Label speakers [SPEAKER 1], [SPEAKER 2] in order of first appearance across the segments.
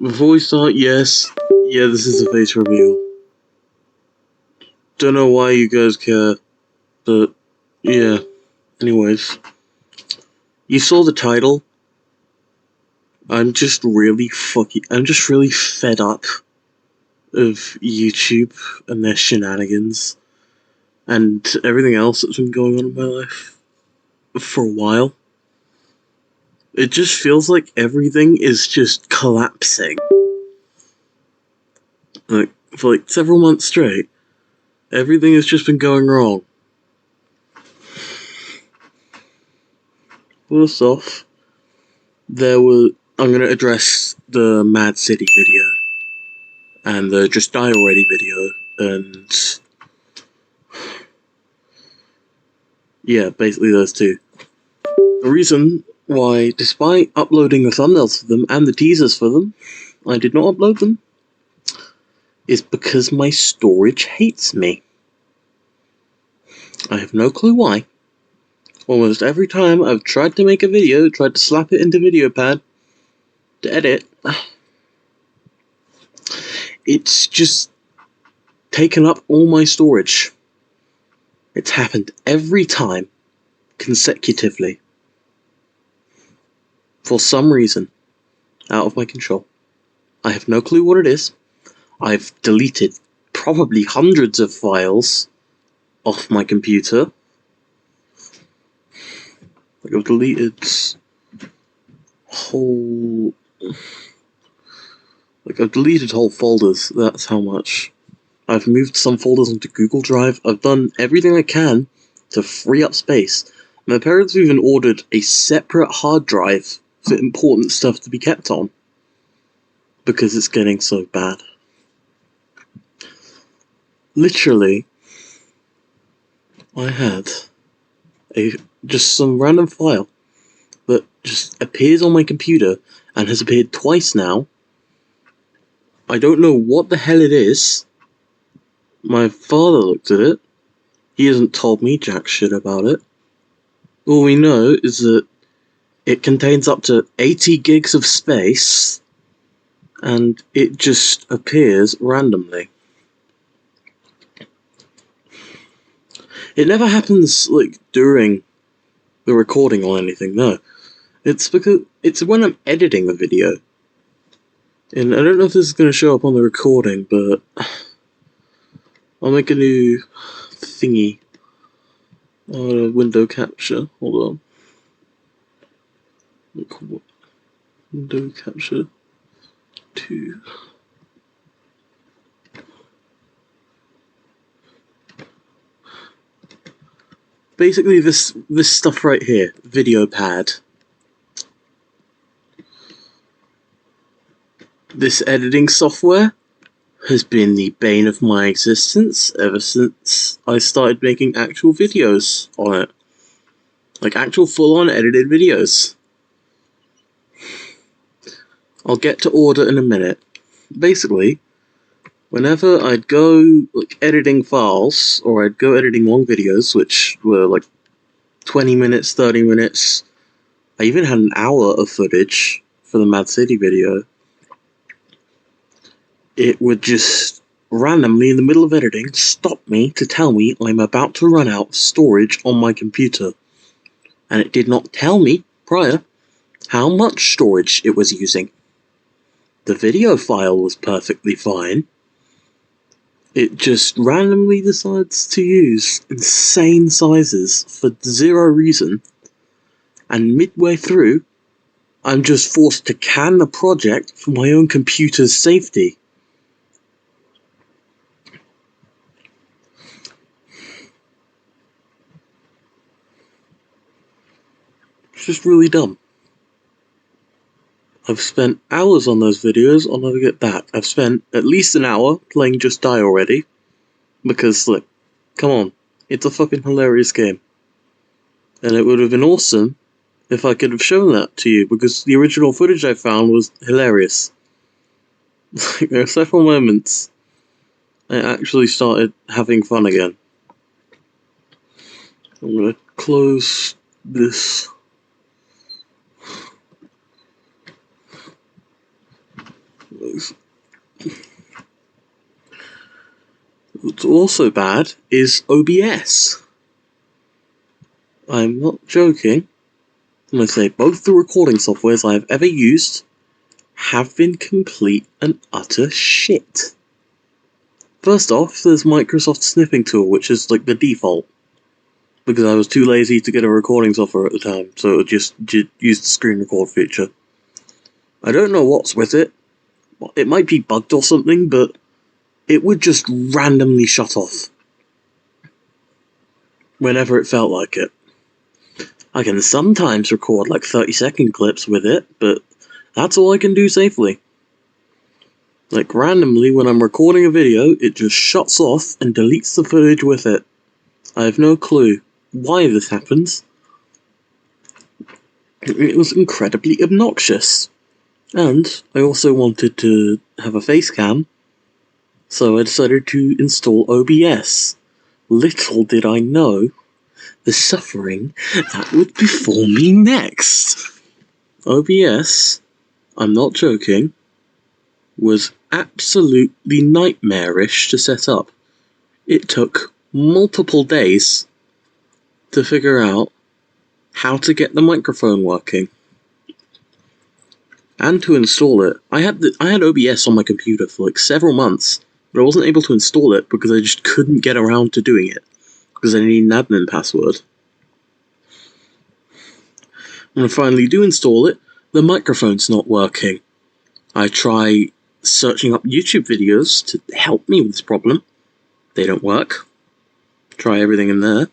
[SPEAKER 1] Before we start, yes. Yeah, this is a face reveal. Don't know why you guys care, but yeah. Anyways, you saw the title. I'm just really fed up of YouTube and their shenanigans and everything else that's been going on in my life for a while. It just feels like everything is just collapsing. Like, for several months straight, everything has just been going wrong. First off, I'm gonna address the Mad City video and the Just Die Already video, and yeah, basically those two. The reason why, despite uploading the thumbnails for them and the teasers for them, I did not upload them is because my storage hates me. I have no clue why. Almost every time I've tried to make a video, tried to slap it into VideoPad to edit, it's just taken up all my storage. It's happened every time, consecutively. For some reason, out of my control. I have no clue what it is. I've deleted probably hundreds of files off my computer. I've deleted whole folders, that's how much. I've moved some folders onto Google Drive. I've done everything I can to free up space. My parents have even ordered a separate hard drive for important stuff to be kept on, because it's getting so bad. Literally, I had just some random file that just appears on my computer and has appeared twice now. I don't know what the hell it is. My father looked at it. He hasn't told me jack shit about it. All we know is that it contains up to 80 gigs of space, and it just appears randomly. It never happens, during the recording or anything, no. It's when I'm editing the video. And I don't know if this is going to show up on the recording, but I'll make a new thingy. Window capture. Hold on. Window capture 2. Basically, this stuff right here, VideoPad. This editing software has been the bane of my existence ever since I started making actual videos on it. Like actual full-on edited videos. I'll get to order in a minute. Basically, whenever I'd go editing files, or I'd go editing long videos, which were 20 minutes, 30 minutes, I even had an hour of footage for the Mad City video, it would just randomly, in the middle of editing, stop me to tell me I'm about to run out of storage on my computer. And it did not tell me prior how much storage it was using. The video file was perfectly fine. It just randomly decides to use insane sizes for zero reason. And midway through, I'm just forced to can the project for my own computer's safety. It's just really dumb. I've spent hours on those videos, I'll never get back. I've spent at least an hour playing Just Die Already. Because, come on, it's a fucking hilarious game. And it would have been awesome if I could have shown that to you, because the original footage I found was hilarious. There are several moments I actually started having fun again. I'm gonna close this. What's also bad is OBS. I'm not joking when I say both the recording softwares I have ever used have been complete and utter shit. First off, there's Microsoft's snipping tool, which is like the default, because I was too lazy to get a recording software at the time, so it would just use the screen record feature. I don't know what's with it. It might be bugged or something, but it would just randomly shut off whenever it felt like it. I can sometimes record like 30-second clips with it, but that's all I can do safely. Like randomly, when I'm recording a video, it just shuts off and deletes the footage with it. I have no clue why this happens. It was incredibly obnoxious. And I also wanted to have a face cam, so I decided to install OBS. Little did I know the suffering that would befall me next. OBS, I'm not joking, was absolutely nightmarish to set up. It took multiple days to figure out how to get the microphone working and to install it. I had OBS on my computer for like several months, but I wasn't able to install it because I just couldn't get around to doing it because I need an admin password. When I finally do install it, the microphone's not working. I try searching up YouTube videos to help me with this problem. They don't work. Try everything in there.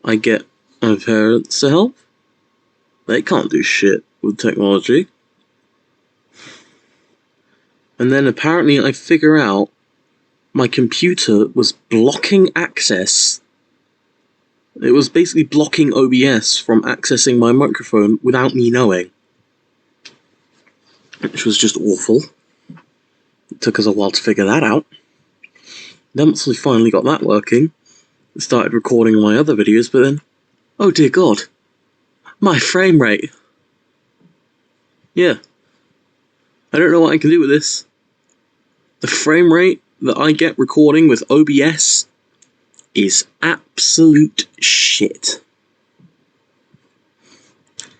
[SPEAKER 1] I get my parents to help. They can't do shit with technology. And then apparently I figure out my computer was blocking access. It was basically blocking OBS from accessing my microphone without me knowing. Which was just awful. It took us a while to figure that out. Then once we finally got that working, I started recording my other videos, but then, oh dear God, my frame rate. Yeah. I don't know what I can do with this. The frame rate that I get recording with OBS is absolute shit.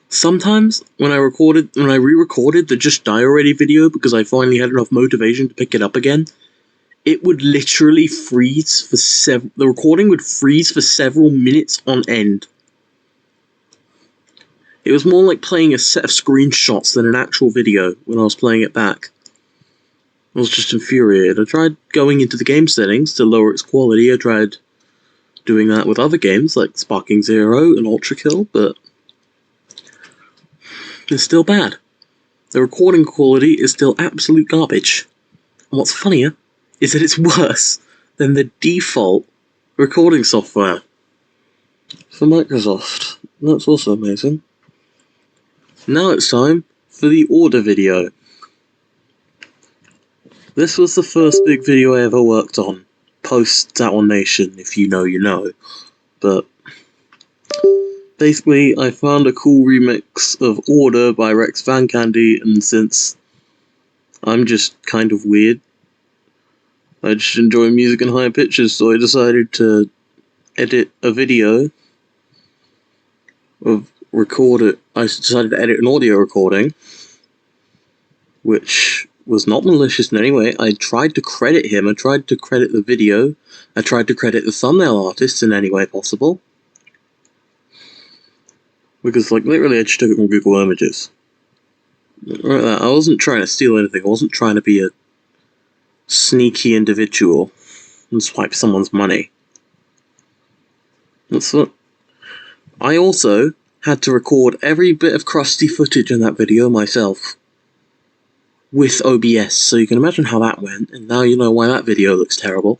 [SPEAKER 1] Sometimes, when I re-recorded the Just Die Already video because I finally had enough motivation to pick it up again, it would literally freeze for the recording would freeze for several minutes on end. It was more like playing a set of screenshots than an actual video when I was playing it back. I was just infuriated. I tried going into the game settings to lower its quality. I tried doing that with other games like Sparking Zero and Ultra Kill, but it's still bad. The recording quality is still absolute garbage. And what's funnier is that it's worse than the default recording software for Microsoft. That's also amazing. Now it's time for the order video. This was the first big video I ever worked on, post That One Nation, if you know, you know. But basically, I found a cool remix of Order by Rex Van Candy, and since I'm just kind of weird, I just enjoy music in higher pitches, so I decided to edit a video I decided to edit an audio recording, which was not malicious in any way. I tried to credit him, I tried to credit the video, I tried to credit the thumbnail artist in any way possible. Because, like, literally I just took it from Google Images. Like that. I wasn't trying to steal anything, I wasn't trying to be a sneaky individual and swipe someone's money. That's what... I also had to record every bit of crusty footage in that video myself with OBS, so you can imagine how that went, and now you know why that video looks terrible.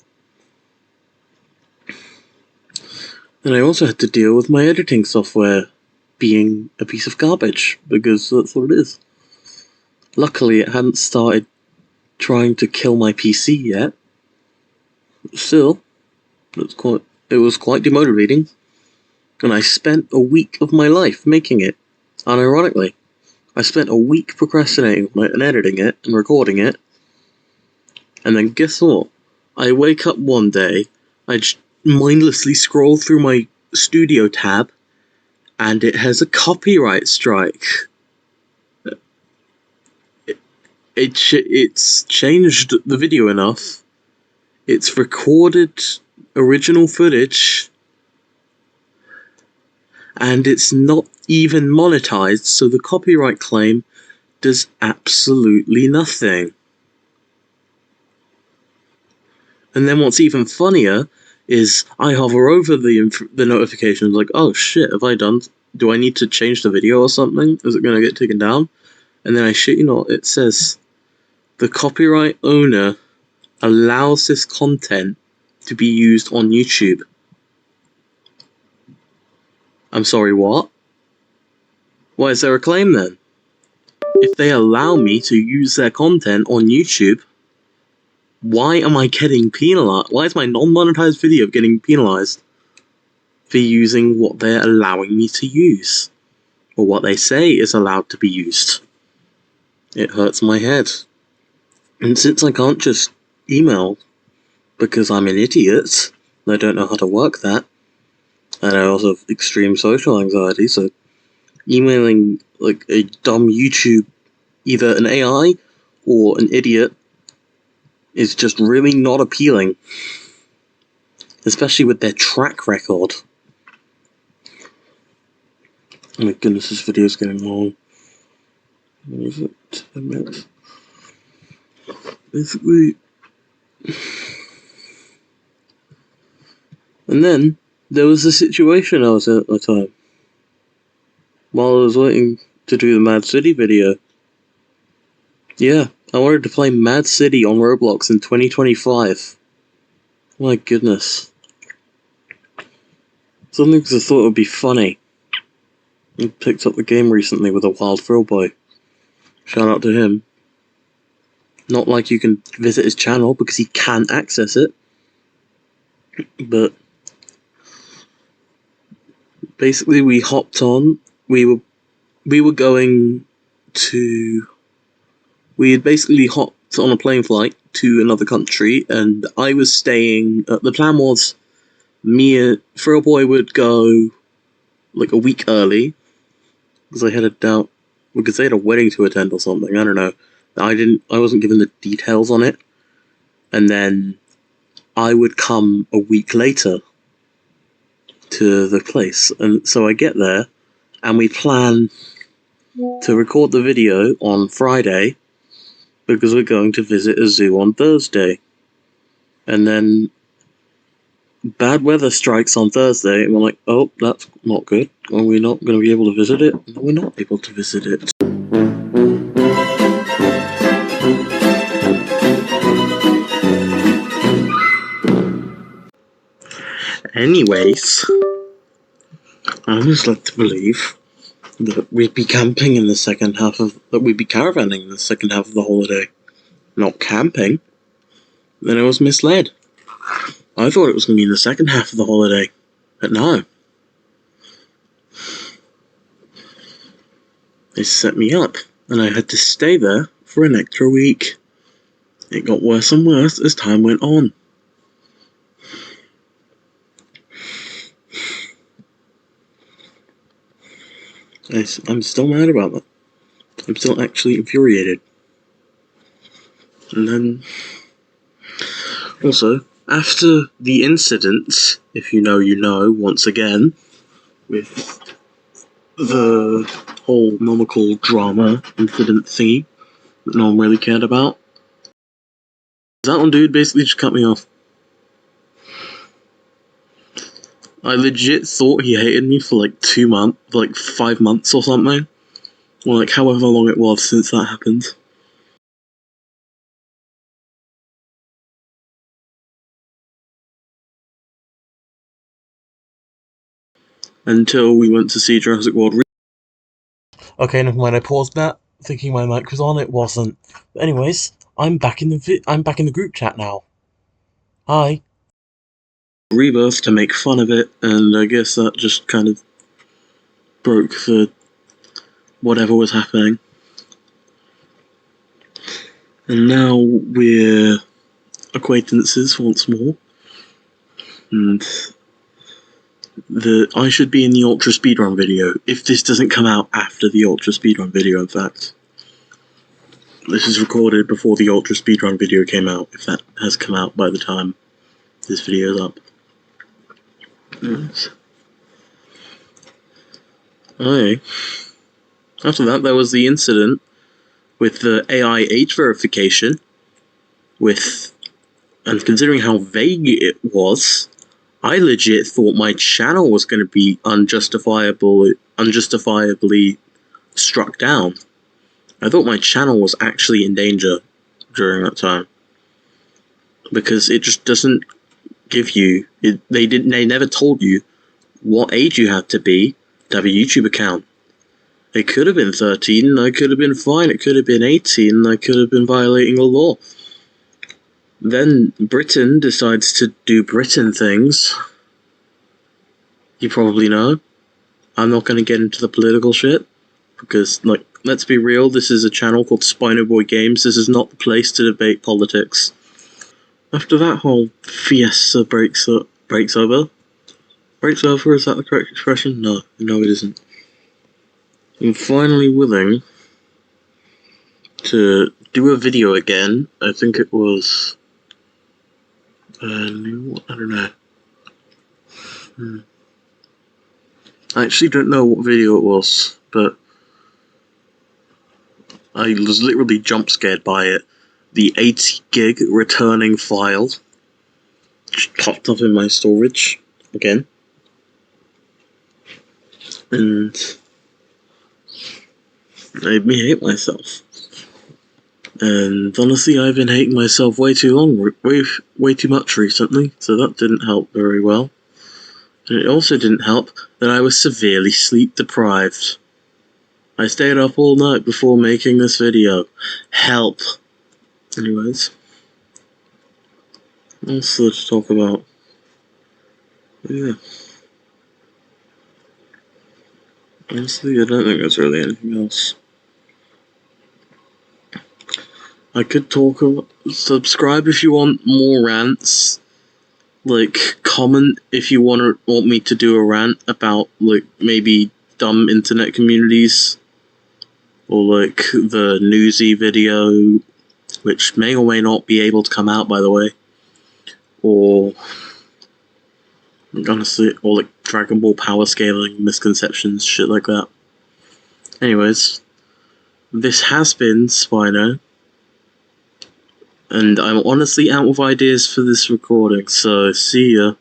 [SPEAKER 1] And I also had to deal with my editing software being a piece of garbage, because that's what it is. Luckily, it hadn't started trying to kill my PC yet. Still, it was quite demotivating. And I spent a week of my life making it. Unironically, I spent a week procrastinating on it and editing it and recording it. And then guess what? I wake up one day, I just mindlessly scroll through my studio tab, and it has a copyright strike. It's changed the video enough. It's recorded original footage, and it's not even monetized, so the copyright claim does absolutely nothing. And then what's even funnier is I hover over the notifications like, oh shit, do I need to change the video or something? Is it going to get taken down? And then I shit you not, it says the copyright owner allows this content to be used on YouTube. I'm sorry, what? Why is there a claim then? If they allow me to use their content on YouTube, why am I getting penalized? Why is my non-monetized video getting penalized for using what they're allowing me to use? Or what they say is allowed to be used? It hurts my head. And since I can't just email because I'm an idiot, and I don't know how to work that, and I also have extreme social anxiety, so emailing like a dumb YouTube, either an AI or an idiot, is just really not appealing. Especially with their track record. Oh my goodness, this video is getting long. What is it? 10 minutes? Basically. And then, there was a situation I was in at the time. While I was waiting to do the Mad City video. Yeah, I wanted to play Mad City on Roblox in 2025. My goodness. Something because I thought it would be funny. I picked up the game recently with a Wild Thrill Boy. Shout out to him. Not like you can visit his channel because he can't access it. But basically we hopped on. We had basically hopped on a plane flight to another country, and I was staying. The plan was me and Thrill Boy would go like a week early because they had a wedding to attend or something. I don't know. I wasn't given the details on it, and then I would come a week later to the place, and so I get there, and we plan to record the video on Friday because we're going to visit a zoo on Thursday. And then bad weather strikes on Thursday, and we're like, oh, that's not good. Are we not going to be able to visit it? No, we're not able to visit it. Anyways, I was led to believe that we'd be camping in the second half of... that we'd be caravanning in the second half of the holiday. Not camping. Then I was misled. I thought it was going to be in the second half of the holiday. But no. They set me up, and I had to stay there for an extra week. It got worse and worse as time went on. I'm still mad about that. I'm still actually infuriated. And then, also, after the incident, if you know, you know, once again, with the whole nomical drama incident thingy that no one really cared about, that one dude basically just cut me off. I legit thought he hated me for like 2 months, like 5 months or something. Or like however long it was since that happened. Until we went to see Jurassic World. Okay, never mind. I paused that, thinking my mic was on. It wasn't. But anyways, I'm back in the group chat now. Hi. Rebirth to make fun of it, and I guess that just kind of broke the whatever was happening. And now we're acquaintances once more. And I should be in the Ultra Speedrun video, if this doesn't come out after the Ultra Speedrun video, in fact. This is recorded before the Ultra Speedrun video came out, if that has come out by the time this video is up. Yes. Okay. After that, there was the incident with the AI age verification, and considering how vague it was, I legit thought my channel was going to be unjustifiably struck down. I thought my channel was actually in danger during that time, because it just doesn't give you. They never told you what age you had to be to have a YouTube account. It could have been 13, and I could have been fine. It could have been 18, and I could have been violating the law. Then Britain decides to do Britain things. You probably know. I'm not going to get into the political shit, because, let's be real, this is a channel called Spino Boy Games. This is not the place to debate politics. After that whole fiesta breaks over? Breaks over, is that the correct expression? No, it isn't. I'm finally willing to do a video again. I think it was... I don't know. I actually don't know what video it was, but I was literally jump scared by it. The 80 gig returning file just popped up in my storage again. And made me hate myself. And honestly, I've been hating myself way too much recently, so that didn't help very well. And it also didn't help that I was severely sleep deprived. I stayed up all night before making this video. Help! Anyways. Also to talk about... Yeah. Honestly, I don't think there's really anything else. I could talk about... Subscribe if you want more rants. Comment if you want me to do a rant about, maybe dumb internet communities. Or, the newsy video, which may or may not be able to come out, by the way. Or... honestly, or, Dragon Ball power scaling misconceptions, shit like that. Anyways, this has been Spino. And I'm honestly out of ideas for this recording, so see ya.